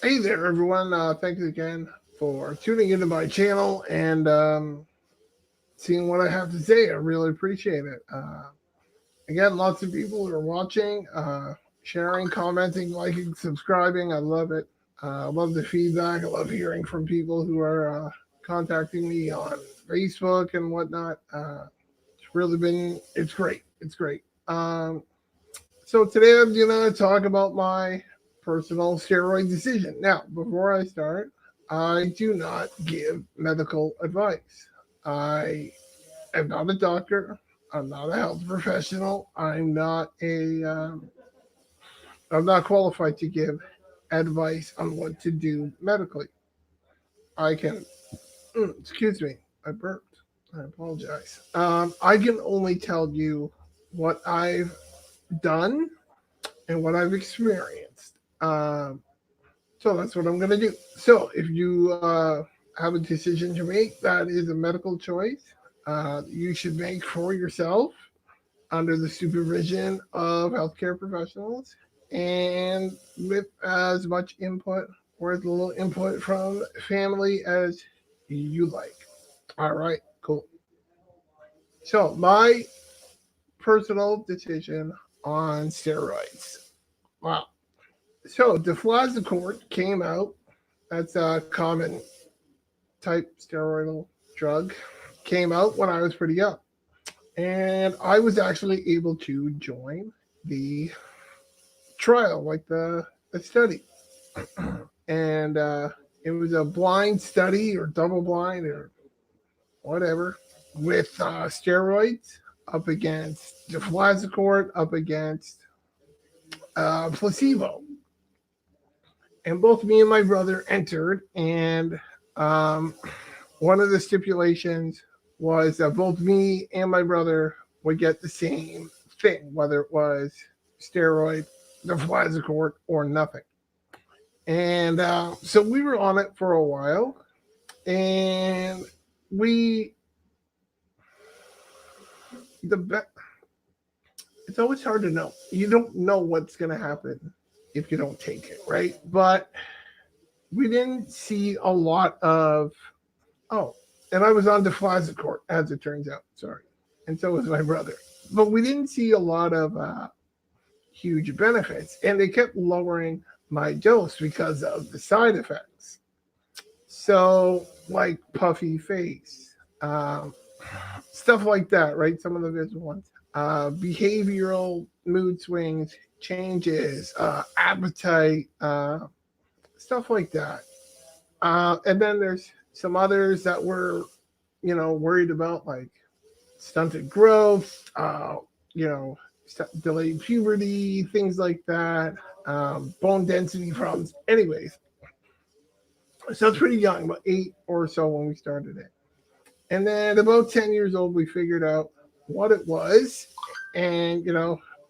Hey there, everyone. Thanks again for tuning into my channel and seeing what I have to say. I really appreciate it. Again, lots of people are watching, sharing, commenting, liking, subscribing. I love it. I love the feedback. I love hearing from people who are contacting me on Facebook and whatnot. It's great. It's great. So today I'm going to talk about my personal steroid decision. Now, before I start, I do not give medical advice. I am not a doctor. I'm not a health professional. I'm not qualified to give advice on what to do medically. I can, excuse me, I burped. I apologize. I can only tell you what I've done and what I've experienced. So that's what I'm going to do. So if you have a decision to make that is a medical choice, you should make for yourself under the supervision of healthcare professionals and with as much input or as little input from family as you like. All right, cool. So my personal decision on steroids. Wow. So deflazacort came out. That's a common type steroidal drug. Came out when I was pretty young, and I was actually able to join the trial, like the study, and it was a blind study or double blind or whatever with steroids up against deflazacort up against placebo, and both me and my brother entered, and um, one of the stipulations was that both me and my brother would get the same thing, whether it was steroid, deflazacort, or nothing. And so we were on it for a while, and we the it's always hard to know. You don't know what's going to happen if you don't take it, right? But we didn't see a lot of oh, and I was on deflazacort, as it turns out. Sorry, and so was my brother. But we didn't see a lot of huge benefits, and they kept lowering my dose because of the side effects. So, like puffy face, stuff like that, right? Some of the visual ones, behavioral mood swings, changes, appetite, stuff like that. And then there's some others that were, worried about like stunted growth, you know, delayed puberty, things like that, bone density problems. Anyways, so it's pretty young, about 8 or so when we started it. And then about 10 years old, we figured out what it was. And,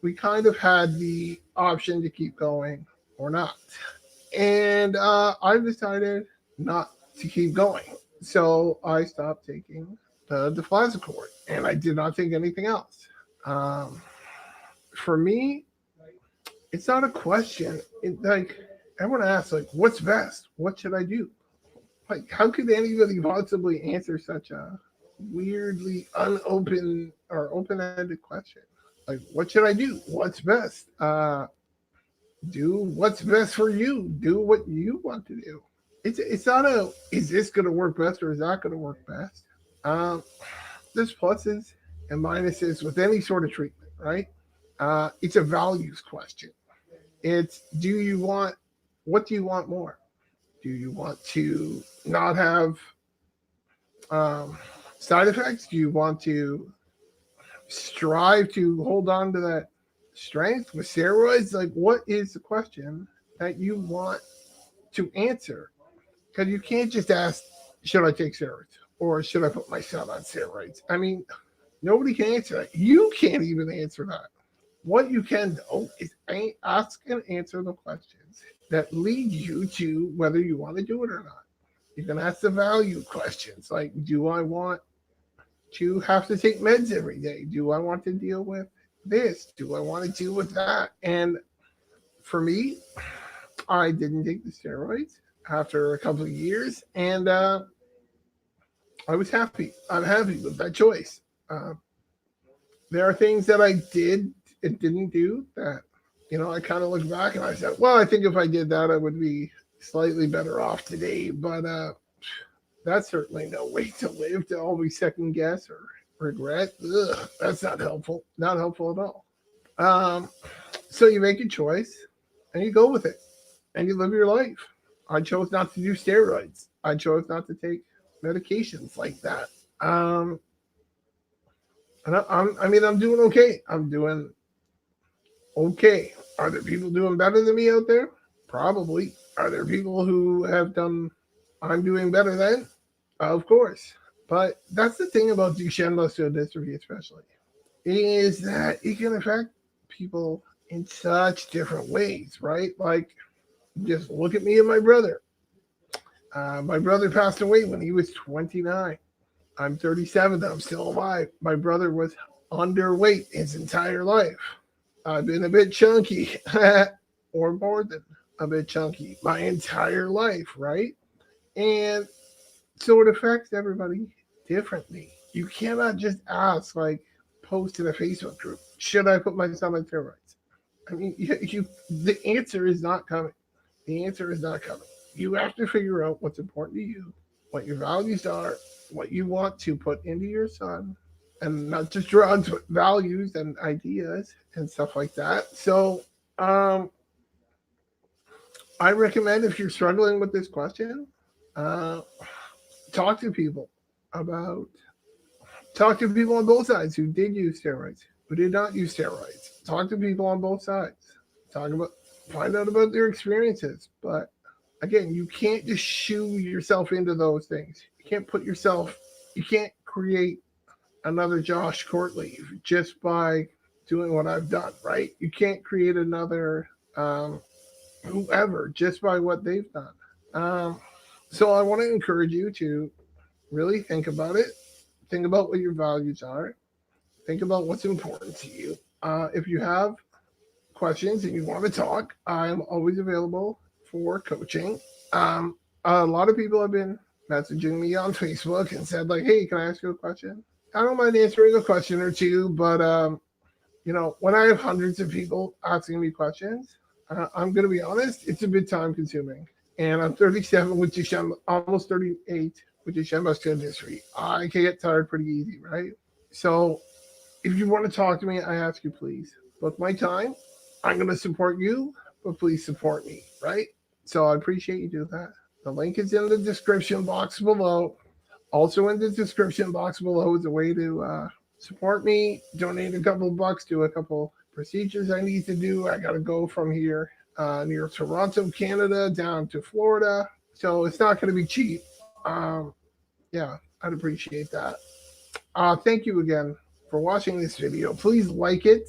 we kind of had the option to keep going or not. And I decided not to keep going. So I stopped taking the deflazacort and I did not take anything else. Um, for me, it's not a question. Like, everyone asks, like, what's best? What should I do? Like, how could anybody possibly answer such a weirdly unopen or open-ended question? Like, what should I do? What's best? Do what's best for you. Do what you want to do. It's not a is this going to work best or is that going to work best? Um, there's pluses and minuses with any sort of treatment, right? It's a values question. It's do you want what do you want more? Do you want to not have um, side effects? Do you want to strive to hold on to that strength with steroids? Like, what is the question that you want to answer? Because you can't just ask, should I take steroids? Or should I put my son on steroids? I mean, nobody can answer that. You can't even answer that. What you can do is ask and answer the questions that lead you to whether you want to do it or not. You can ask the value questions like, do I want to have to take meds every day? Do I want to deal with this? Do I want to deal with that? And for me, I didn't take the steroids after a couple of years, and I was happy. I'm happy with that choice. Uh, there are things that I did and didn't do that, I kind of look back and I said, well, I think if I did that, I would be slightly better off today. But that's certainly no way to live, to always second guess or regret. Ugh, that's not helpful. Not helpful at all. Um, so you make a choice and you go with it and you live your life. I chose not to do steroids. I chose not to take medications like that. And I'm doing okay. I'm doing okay. Are there people doing better than me out there? Probably. Are there people who have done I'm doing better than? Of course. But that's the thing about Duchenne muscular dystrophy, especially, is that it can affect people in such different ways, right? Like, just look at me and my brother. My brother passed away when he was 29. I'm 37. I'm still alive. My brother was underweight his entire life. I've been a bit chunky, or more than a bit chunky, my entire life, right? And so it affects everybody differently. You cannot just ask, like, post in a Facebook group, should I put my son on steroids? I mean, the answer is not coming. The answer is not coming. You have to figure out what's important to you, what your values are, what you want to put into your son, and not just drugs, but values and ideas and stuff like that. So, I recommend, if you're struggling with this question, uh, talk to people about, talk to people on both sides who did use steroids, who did not use steroids. Talk to people on both sides. Find out about their experiences. But again, you can't just shoo yourself into those things. You can't create another Josh Courtleaf just by doing what I've done, right? You can't create another whoever just by what they've done. So I want to encourage you to really think about it. Think about what your values are. Think about what's important to you. If you have questions and you want to talk, I'm always available for coaching. A lot of people have been messaging me on Facebook and said, like, hey, can I ask you a question? I don't mind answering a question or two, but when I have hundreds of people asking me questions, I'm going to be honest, it's a bit time consuming. And I'm 37 with Duchenne, almost 38 with Duchenne muscular dystrophy. I can get tired pretty easy, right? So if you want to talk to me, I ask you, please book my time. I'm going to support you, but please support me, right? So I appreciate you do that. The link is in the description box below. Also in the description box below is a way to support me, donate a couple bucks to a couple procedures I need to do. I got to go from here near Toronto, Canada, down to Florida. So it's not going to be cheap. Yeah, I'd appreciate that. Thank you again for watching this video. Please like it.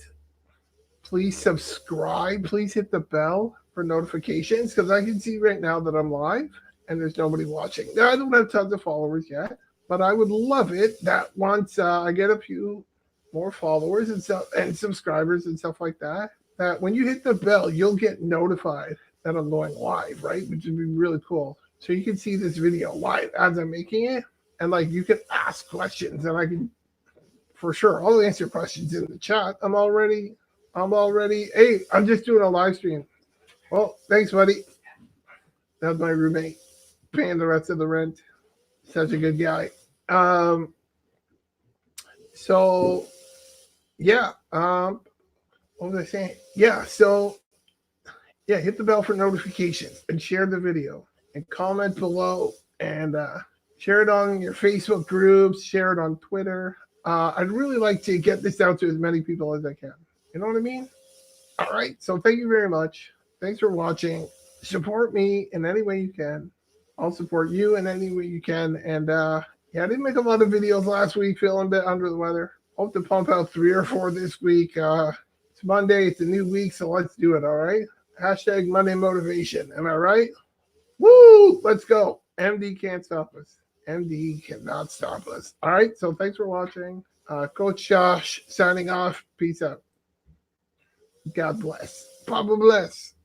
Please subscribe. Please hit the bell for notifications, because I can see right now that I'm live and there's nobody watching. Now, I don't have tons of followers yet, but I would love it that once I get a few more followers and stuff and subscribers and stuff like that, that when you hit the bell, you'll get notified that I'm going live, right? Which would be really cool. So you can see this video live as I'm making it, and like you can ask questions, and I can, for sure, I'll answer questions in the chat. I'm already. Hey, I'm just doing a live stream. Well, thanks, buddy. That's my roommate, paying the rest of the rent. Such a good guy. So yeah. What was I saying? Yeah. So yeah, hit the bell for notifications and share the video and comment below and share it on your Facebook groups. Share it on Twitter. I'd really like to get this out to as many people as I can. You know what I mean? All right. So thank you very much. Thanks for watching. Support me in any way you can. I'll support you in any way you can. And yeah, I didn't make a lot of videos last week, feeling a bit under the weather. Hope to pump out 3 or 4 this week. It's Monday. It's a new week. So let's do it. All right. Hashtag Monday motivation. Am I right? Woo! Let's go. MD can't stop us. MD cannot stop us. All right. So thanks for watching. Coach Josh signing off. Peace out. God bless. Papa bless.